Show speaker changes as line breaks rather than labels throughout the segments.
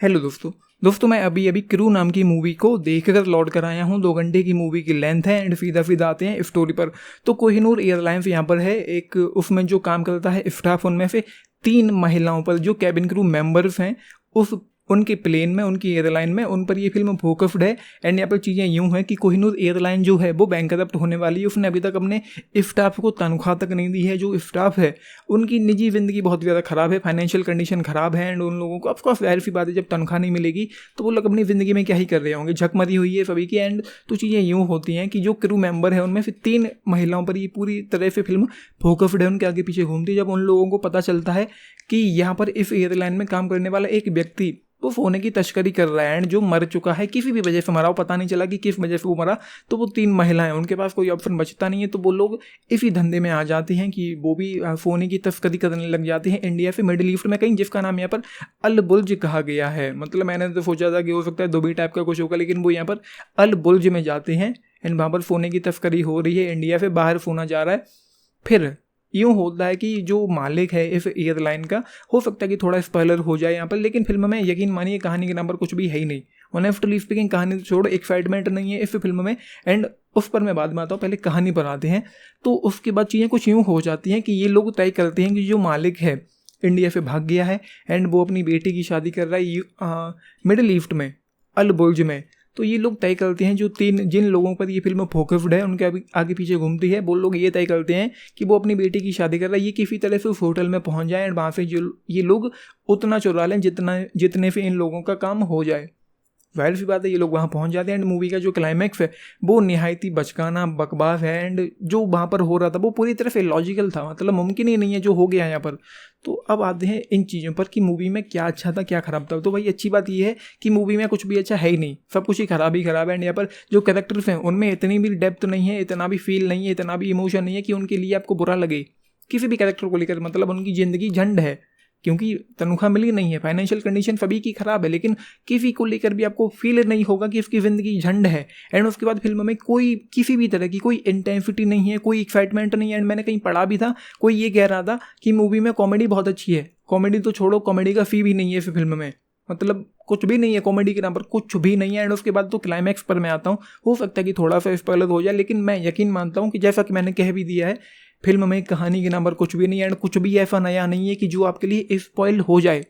Hello दोस्तों मैं अभी अभी क्रू नाम की मूवी को देखकर लौट कर आया हूँ। 2 घंटे की मूवी की लेंथ है एंड सीधा आते हैं स्टोरी पर। तो कोहिनूर एयरलाइंस यहाँ पर है, एक उसमें जो काम करता है स्टाफ, उनमें से 3 महिलाओं पर जो कैबिन क्रू मेंबर्स हैं उस उनके प्लेन में, उनकी एयरलाइन में, उन पर ये फिल्म फोकस्ड है। एंड यहाँ पर चीज़ें यूँ हैं कि कोहिनूर एयरलाइन जो है वो बैंकरप्ट होने वाली है। उसने अभी तक अपने स्टाफ को तनख्वाह तक नहीं दी है। जो स्टाफ है उनकी निजी ज़िंदगी बहुत ज़्यादा ख़राब है, फाइनेंशियल कंडीशन ख़राब है। एंड उन लोगों को ऑफकोर्स जाहिर सी बात है, जब तनख्वाह नहीं मिलेगी तो वो लोग अपनी ज़िंदगी में क्या ही कर रहे होंगे, झक मरी हुई है सभी की। एंड तो चीज़ें यूँ होती हैं कि जो क्रू मेंबर है उनमें से 3 महिलाओं पर ये पूरी तरह से फिल्म फोकस्ड है, उनके आगे पीछे घूमती है। जब उन लोगों को पता चलता है कि यहाँ पर इस एयरलाइन में काम करने वाला एक व्यक्ति वो सोने की तस्करी कर रहा है एंड जो मर चुका है, किसी भी वजह से मरा हो, पता नहीं चला कि किस वजह से वो मरा, तो वो 3 महिलाएं, उनके पास कोई ऑप्शन बचता नहीं है। तो वो लोग इसी धंधे में आ जाती हैं कि वो भी सोने की तस्करी करने लग जाती हैं इंडिया से मिडिल ईस्ट में कहीं, जिसका नाम यहाँ पर अल बुर्ज कहा गया है। मतलब मैंने तो सोचा था कि हो सकता है दुबई टाइप का कुछ होगा, लेकिन वो यहाँ पर अल बुर्ज में जाते हैं एंड वहाँ पर सोने की तस्करी हो रही है, इंडिया से बाहर सोना जा रहा है। फिर यूँ होता है कि जो मालिक है इस एयरलाइन का, हो सकता है कि थोड़ा स्पॉइलर हो जाए यहाँ पर, लेकिन फिल्म में यकीन मानिए कहानी के नाम पर कुछ भी है ही नहीं। ऑनेस्टली स्पीकिंग कहानी तो छोड़ो, एक्साइटमेंट नहीं है इस फिल्म में। एंड उस पर मैं बाद में आता हूँ, पहले कहानी पर आते हैं। तो उसके बाद चीज़ें कुछ यूँ हो जाती हैं कि ये लोग तय करते हैं कि जो मालिक है इंडिया से भाग गया है एंड वो अपनी बेटी की शादी कर रहा है मिडिल ईस्ट में, अल बुर्ज में। तो ये लोग तय करते हैं, जो 3 जिन लोगों पर ये फिल्म फोकस्ड है उनके आगे पीछे घूमती है, वो लोग ये तय करते हैं कि वो अपनी बेटी की शादी कर रहा है, ये किसी तरह से उस होटल में पहुंच जाए एंड वहाँ से जो ये लोग उतना चुरा लें जितने से इन लोगों का काम हो जाए। जाहिर सी बात है ये लोग वहाँ पहुँच जाते हैं। एंड मूवी का जो क्लाइमैक्स है वो निहायती बचकाना बकवास है। एंड जो वहाँ पर हो रहा था वो पूरी तरह से लॉजिकल था, मतलब मुमकिन ही नहीं है जो हो गया यहाँ पर। तो अब आते हैं इन चीज़ों पर कि मूवी में क्या अच्छा था क्या ख़राब था। तो भाई अच्छी बात ये है कि मूवी में कुछ भी अच्छा है ही नहीं, सब कुछ ही ख़राब ही ख़राब है। एंड यहाँ पर जो कैरेक्टर्स हैं उनमें इतनी भी डेप्थ नहीं है, इतना भी फील नहीं है, इतना भी इमोशन नहीं है कि उनके लिए आपको बुरा लगे किसी भी कैरेक्टर को लेकर। मतलब उनकी ज़िंदगी झंड है, क्योंकि तनख्वाह मिली नहीं है, फाइनेंशियल कंडीशन सभी की ख़राब है, लेकिन किसी को लेकर भी आपको फील नहीं होगा कि उसकी ज़िंदगी झंड है। एंड उसके बाद फिल्म में कोई किसी भी तरह की कोई इंटेंसिटी नहीं है, कोई एक्साइटमेंट नहीं है। एंड मैंने कहीं पढ़ा भी था, कोई ये कह रहा था कि मूवी में कॉमेडी बहुत अच्छी है। कॉमेडी तो छोड़ो, कॉमेडी का फी भी नहीं है इस फिल्म में, मतलब कुछ भी नहीं है कॉमेडी के नाम पर, कुछ भी नहीं है। एंड उसके बाद तो क्लाइमैक्स पर मैं आता हूँ, हो सकता है कि थोड़ा सा स्पॉइलर हो जाए, लेकिन मैं यकीन मानता हूँ कि जैसा कि मैंने कह भी दिया है, फिल्म में कहानी के नाम पर कुछ भी नहीं है एंड कुछ भी ऐसा नया नहीं है कि जो आपके लिए स्पॉइल हो जाए।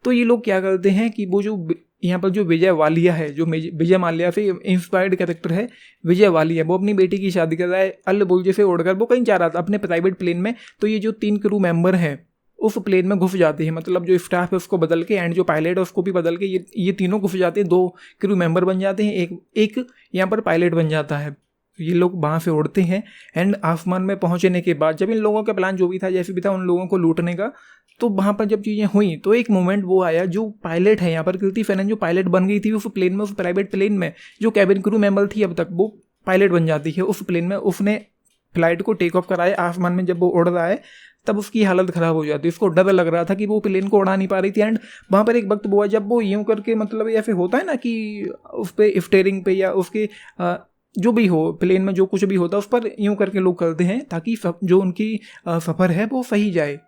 तो ये लोग क्या करते हैं कि वो जो यहाँ पर जो विजय वालिया है, जो विजय माल्या से इंस्पायर्ड कैरेक्टर है विजय वालिया, वो अपनी बेटी की शादी कर रहा है अल बुर्ज से उड़कर, वो कहीं जा रहा था अपने प्राइवेट प्लेन में। तो ये जो 3 क्रू मेंबर हैं उस प्लेन में घुस जाते हैं, मतलब जो स्टाफ है उसको बदल के एंड जो पायलट है उसको भी बदल के ये तीनों घुस जाते हैं। 2 क्रू मेंबर बन जाते हैं, एक यहाँ पर पायलट बन जाता है। ये लोग वहाँ से उड़ते हैं एंड आसमान में पहुँचने के बाद जब इन लोगों का प्लान जो भी था, जैसे भी था, उन लोगों को लूटने का, तो वहाँ पर जब चीज़ें हुई तो एक मोमेंट वो आया, जो पायलट है यहाँ पर कृति फैनन जो पायलट बन गई थी उस प्लेन में, उस प्राइवेट प्लेन में, जो कैबिन क्रू मेंबर थी अब तक, वो पायलट बन जाती है उस प्लेन में। उसने फ्लाइट को टेक ऑफ कराया आसमान में, जब वो उड़ रहा है तब उसकी हालत ख़राब हो जाती है, उसको डर लग रहा था कि वो प्लेन को उड़ा नहीं पा रही थी। एंड वहाँ पर एक वक्त वो है जब वो यूँ करके, मतलब ऐसे होता है ना कि उस पर स्टीयरिंग पे या उसके जो भी हो प्लेन में जो कुछ भी होता है उस पर यूँ करके लोग करते हैं ताकि जो उनकी सफ़र है वो सही जाए।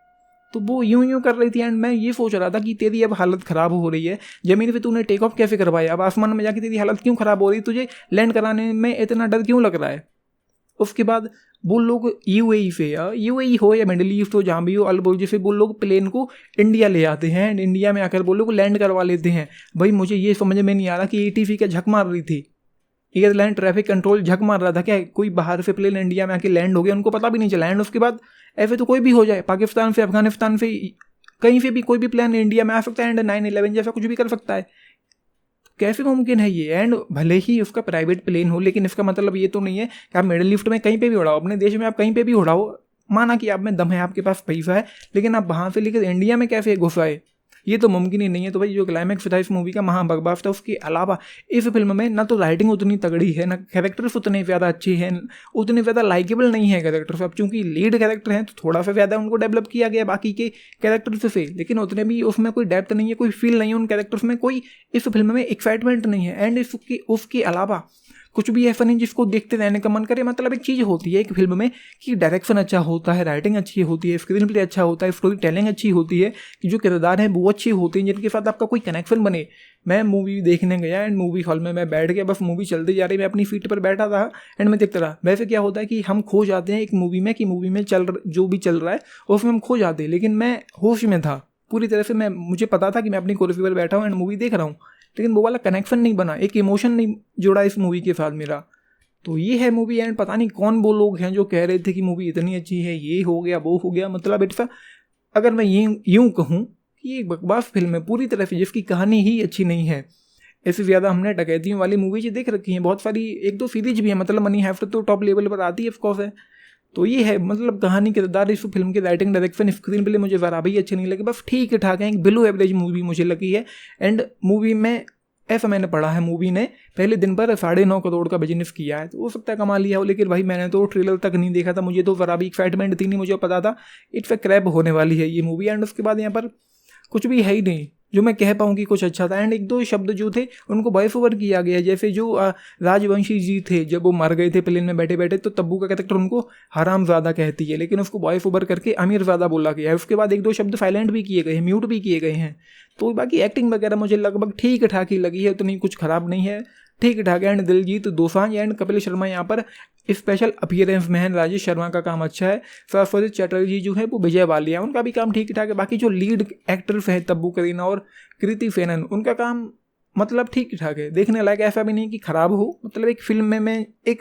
तो वो यूं कर रही थी एंड मैं ये सोच रहा था कि तेरी अब हालत ख़राब हो रही है, ज़मीन पे तूने टेक ऑफ कैसे करवाया, अब आसमान में जाके तेरी हालत क्यों ख़राब हो रही है, तुझे लैंड कराने में इतना डर क्यों लग रहा है। उसके बाद वो लोग यूएई से, या यूएई हो या मिडिल ईस्ट हो, जहाँ भी हो, अल बुर्ज से वो लोग प्लेन को इंडिया ले आते हैं एंड इंडिया में आकर वो लोग लैंड करवा लेते हैं। भाई मुझे ये समझ में नहीं आ रहा कि एटीसी क्या झक मार रही थी, एयरलाइन ट्रैफिक कंट्रोल झक मार रहा था क्या, कोई बाहर से प्लेन इंडिया में आके लैंड हो गया, उनको पता भी नहीं चला। एंड उसके बाद ऐसे तो कोई भी हो जाए, पाकिस्तान से, अफगानिस्तान से, कहीं से भी कोई भी प्लेन इंडिया में आ सकता है एंड 9/11 जैसा कुछ भी कर सकता है, कैसे मुमकिन है ये। एंड भले ही उसका प्राइवेट प्लेन हो, लेकिन इसका मतलब ये तो नहीं है कि आप मिडिल ईस्ट में कहीं पे भी उड़ाओ, अपने देश में आप कहीं पे भी उड़ाओ, माना कि आप में दम है, आपके पास पैसा है, लेकिन आप वहाँ से लेकर इंडिया में कैसे घुस आए, ये तो मुमकिन ही नहीं है। तो भाई जो क्लाइमैक्स था इस मूवी का महा बकवास था। उसके अलावा इस फिल्म में ना तो राइटिंग उतनी तगड़ी है, ना कैरेक्टर्स उतने ज़्यादा अच्छे हैं, उतने ज़्यादा लाइकेबल नहीं है कैरेक्टर्स। अब चूंकि लीड कैरेक्टर हैं तो थोड़ा सा ज़्यादा उनको डेवलप किया गया बाकी के कैरेक्टर्स से, लेकिन उतने भी उसमें कोई डेप्थ नहीं है, कोई फील नहीं है उन कैरेक्टर्स में, कोई इस फिल्म में एक्साइटमेंट नहीं है। एंड उसके अलावा कुछ भी ऐसा नहीं जिसको देखते रहने का मन करे। मतलब एक चीज़ होती है एक फिल्म में कि डायरेक्शन अच्छा होता है, राइटिंग अच्छी होती है, स्क्रीन प्ले अच्छा होता है, स्टोरी टेलिंग अच्छी होती है, कि जो किरदार हैं वो अच्छे होते हैं जिनके साथ आपका कोई कनेक्शन बने। मैं मूवी देखने गया एंड मूवी हॉल में मैं बैठ गया, बस मूवी चलती जा रही, मैं अपनी सीट पर बैठा था एंड मैं देखता रहा। वैसे क्या होता है कि हम खो जाते हैं एक मूवी में, कि मूवी में जो भी चल रहा है उसमें हम खो जाते हैं, लेकिन मैं होश में था पूरी तरह से। मुझे पता था कि मैं अपनी कुर्सी पर बैठा हूँ एंड मूवी देख रहा हूँ, लेकिन वो वाला कनेक्शन नहीं बना, एक इमोशन नहीं जुड़ा इस मूवी के साथ मेरा। तो ये है मूवी एंड पता नहीं कौन वो लोग हैं जो कह रहे थे कि मूवी इतनी अच्छी है, ये हो गया वो हो गया। मतलब इट्स अगर मैं यूँ कहूँ कि ये बकवास फिल्म है पूरी तरह से, जिसकी कहानी ही अच्छी नहीं है। इससे ज़्यादा हमने डकैतियों वाली मूवीज देख रखी हैं बहुत सारी, एक दो सीरीज भी है। मतलब मनी हेस्ट तो टॉप लेवल पर आती है ऑफकोर्स है। तो ये है मतलब कहानी, किरदार, इस फिल्म की राइटिंग, डायरेक्शन, स्क्रीन प्ले मुझे ज़रा भी अच्छे नहीं लगे, बस ठीक ठाक है, एक बिलो एवरेज मूवी मुझे लगी है। एंड मूवी में ऐसा मैंने पढ़ा है, मूवी ने पहले दिन पर 9.5 करोड़ का बिजनेस किया है। तो हो सकता है कमा लिया हो, लेकिन भाई मैंने तो ट्रेलर तक नहीं देखा था, मुझे तो ज़रा भी एक्साइटमेंट थी नहीं, मुझे पता था इट्स अ क्रैप होने वाली है ये मूवी। एंड उसके बाद यहाँ पर कुछ भी है ही नहीं जो मैं कह पाऊँ कि कुछ अच्छा था। एंड एक दो शब्द जो थे उनको वॉइस ओवर किया गया, जैसे जो राजवंशी जी थे जब वो मर गए थे प्लेन में बैठे बैठे, तो तब्बू का कैरेक्टर उनको हरामज़ादा कहती है, लेकिन उसको वॉइस ओवर करके अमीरज़ादा बोला गया है। उसके बाद एक दो शब्द साइलेंट भी किए गए हैं, म्यूट भी किए गए हैं। तो बाकी एक्टिंग वगैरह मुझे लगभग ठीक ठाक ही लगी है, उतनी कुछ ख़राब नहीं है, ठीक ठाक है। एंड दिलजीत दोसांझ एंड कपिल शर्मा यहाँ पर स्पेशल अपीयरेंस में है। राजेश शर्मा का काम अच्छा है, सरस्वती चटर्जी जो है वो विजय वालिया, उनका भी काम ठीक ठाक है। बाकी जो लीड एक्टर्स हैं तब्बू, करीना और कृति सेनन, उनका काम मतलब ठीक ठाक है, देखने लायक, ऐसा भी नहीं कि ख़राब हो। मतलब एक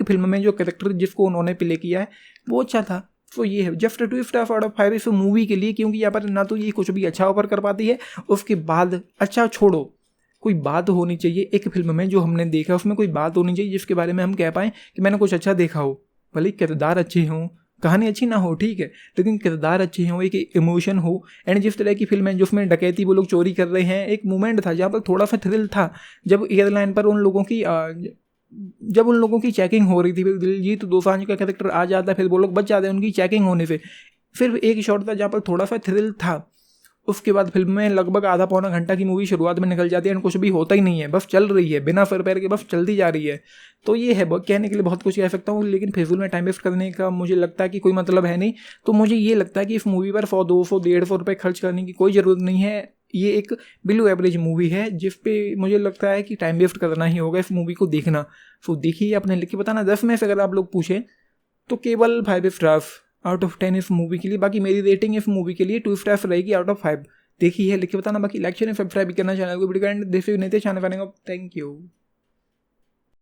फिल्म में जो कैरेक्टर जिसको उन्होंने प्ले किया है वो अच्छा था। तो ये है जस्ट 2 आउट ऑफ 5 इस मूवी के लिए, क्योंकि यहाँ पर ना तो ये कुछ भी अच्छा ऑफर कर पाती है, उसके बाद अच्छा छोड़ो, कोई बात होनी चाहिए एक फिल्म में, जो हमने देखा उसमें कोई बात होनी चाहिए जिसके बारे में हम कह पाएँ कि मैंने कुछ अच्छा देखा हो। भले किरदार अच्छे हों, कहानी अच्छी ना हो ठीक है, लेकिन किरदार अच्छे हों, एक इमोशन हो। एंड जिस तरह की फिल्म है जिसमें डकैती वो लोग चोरी कर रहे हैं, एक मोमेंट था जहाँ पर थोड़ा सा थ्रिल था, जब एयरलाइन पर उन लोगों की चेकिंग हो रही थी, फिर दिलजीत दोसांझ का कैरेक्टर आ जाता है, फिर वो लोग बच जाते हैं उनकी चेकिंग होने से। फिर एक शॉट था जहाँ पर थोड़ा सा थ्रिल था। उसके बाद फिल्म में लगभग आधा पौना घंटा की मूवी शुरुआत में निकल जाती है एंड कुछ भी होता ही नहीं है, बस चल रही है बिना फर पैर के, बस चलती जा रही है। तो ये है, कहने के लिए बहुत कुछ कह सकता हूँ, लेकिन फिजूल में टाइम वेस्ट करने का मुझे लगता है कि कोई मतलब है नहीं। तो मुझे ये लगता है कि इस मूवी पर 100-200-150 रुपये खर्च करने की कोई ज़रूरत नहीं है। ये एक बिलो एवरेज मूवी है जिस पे मुझे लगता है कि टाइम वेस्ट करना ही होगा इस मूवी को देखना। तो देखिए, अपने लिख के बताना 10 में से अगर आप लोग पूछें तो केवल 5 स्टार्स आउट ऑफ 10 इस मूवी के लिए। बाकी मेरी रेटिंग इस मूवी के लिए 2 स्टार्स रहेगी आउट ऑफ 5। देखी है, लिख के बताना। बाकी लाइक शेयर सब्सक्राइब करना चैनल को, वीडियो का एंड देख नहीं थे चैनल। Thank you.